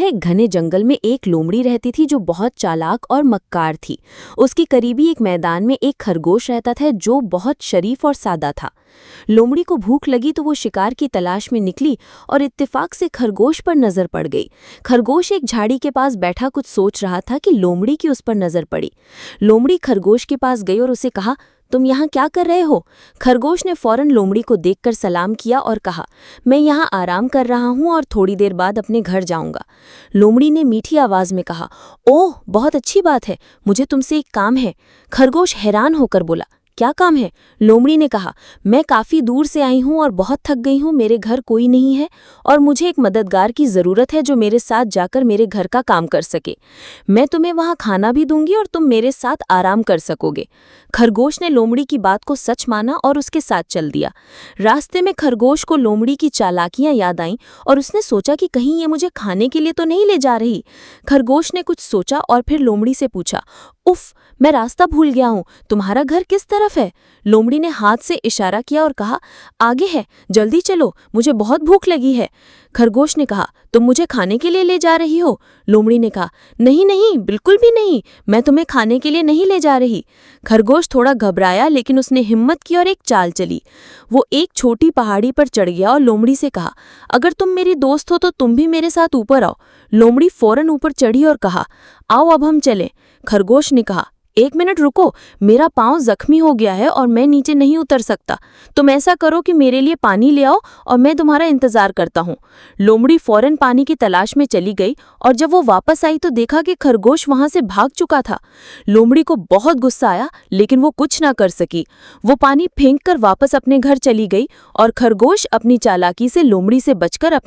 एक घने जंगल में एक लोमड़ी रहती थी जो बहुत चालाक और मक्कार थी। उसके करीबी एक मैदान में एक खरगोश रहता था जो बहुत शरीफ और सादा था। लोमड़ी को भूख लगी तो वो शिकार की तलाश में निकली और इत्तेफाक से खरगोश पर नजर पड़ गई। खरगोश एक झाड़ी के पास बैठा कुछ सोच रहा था कि लोमड़ी की उस पर नजर पड़ी। लोमड़ी खरगोश के पास गई और उसे कहा, तुम यहाँ क्या कर रहे हो? खरगोश ने फौरन लोमड़ी को देखकर सलाम किया और कहा, मैं यहाँ आराम कर रहा हूँ और थोड़ी देर बाद अपने घर जाऊंगा। लोमड़ी ने मीठी आवाज में कहा, ओह बहुत अच्छी बात है, मुझे तुमसे एक काम है। खरगोश हैरान होकर बोला, क्या काम है? लोमड़ी ने कहा, मैं काफी दूर से आई हूँ और बहुत थक गई हूँ, मेरे घर कोई नहीं है और मुझे एक मददगार की जरूरत है जो मेरे साथ जाकर मेरे घर का काम कर सके। मैं तुम्हें वहाँ खाना भी दूंगी और तुम मेरे साथ आराम कर सकोगे। खरगोश ने लोमड़ी की बात को सच माना और उसके साथ चल दिया। रास्ते में खरगोश को लोमड़ी की चालाकियां याद आईं और उसने सोचा कि कहीं ये मुझे खाने के लिए तो नहीं ले जा रही। खरगोश ने कुछ सोचा और फिर लोमड़ी से पूछा, उफ, मैं रास्ता भूल गया हूँ, तुम्हारा घर किस तरफ है? लोमड़ी ने हाथ से इशारा किया और कहा, आगे है, जल्दी चलो, मुझे बहुत भूख लगी है। खरगोश ने कहा, तुम मुझे खाने के लिए ले जा रही हो? लोमड़ी ने कहा, नहीं नहीं, बिल्कुल भी नहीं, मैं तुम्हें खाने के लिए नहीं ले जा रही। खरगोश थोड़ा घबराया लेकिन उसने हिम्मत की और एक चाल चली। वो एक छोटी पहाड़ी पर चढ़ गया और लोमड़ी से कहा, अगर तुम मेरी दोस्त हो तो तुम भी मेरे साथ ऊपर आओ। लोमड़ी फौरन ऊपर चढ़ी और कहा, आओ अब हम चलें। खरगोश ने कहा, एक मिनट रुको, मेरा पाँव जख्मी हो गया है और मैं नीचे नहीं उतर सकता। तुम ऐसा करो कि मेरे लिए पानी ले आओ और मैं तुम्हारा इंतजार करता हूँ। लोमड़ी फौरन पानी की तलाश में चली गई और जब वो वापस आई तो देखा कि खरगोश वहां से भाग चुका था। लोमड़ी को बहुत गुस्सा आया लेकिन वो कुछ ना कर सकी। वो पानी फेंक कर वापस अपने घर चली गई और खरगोश अपनी चालाकी से लोमड़ी से बचकर अपने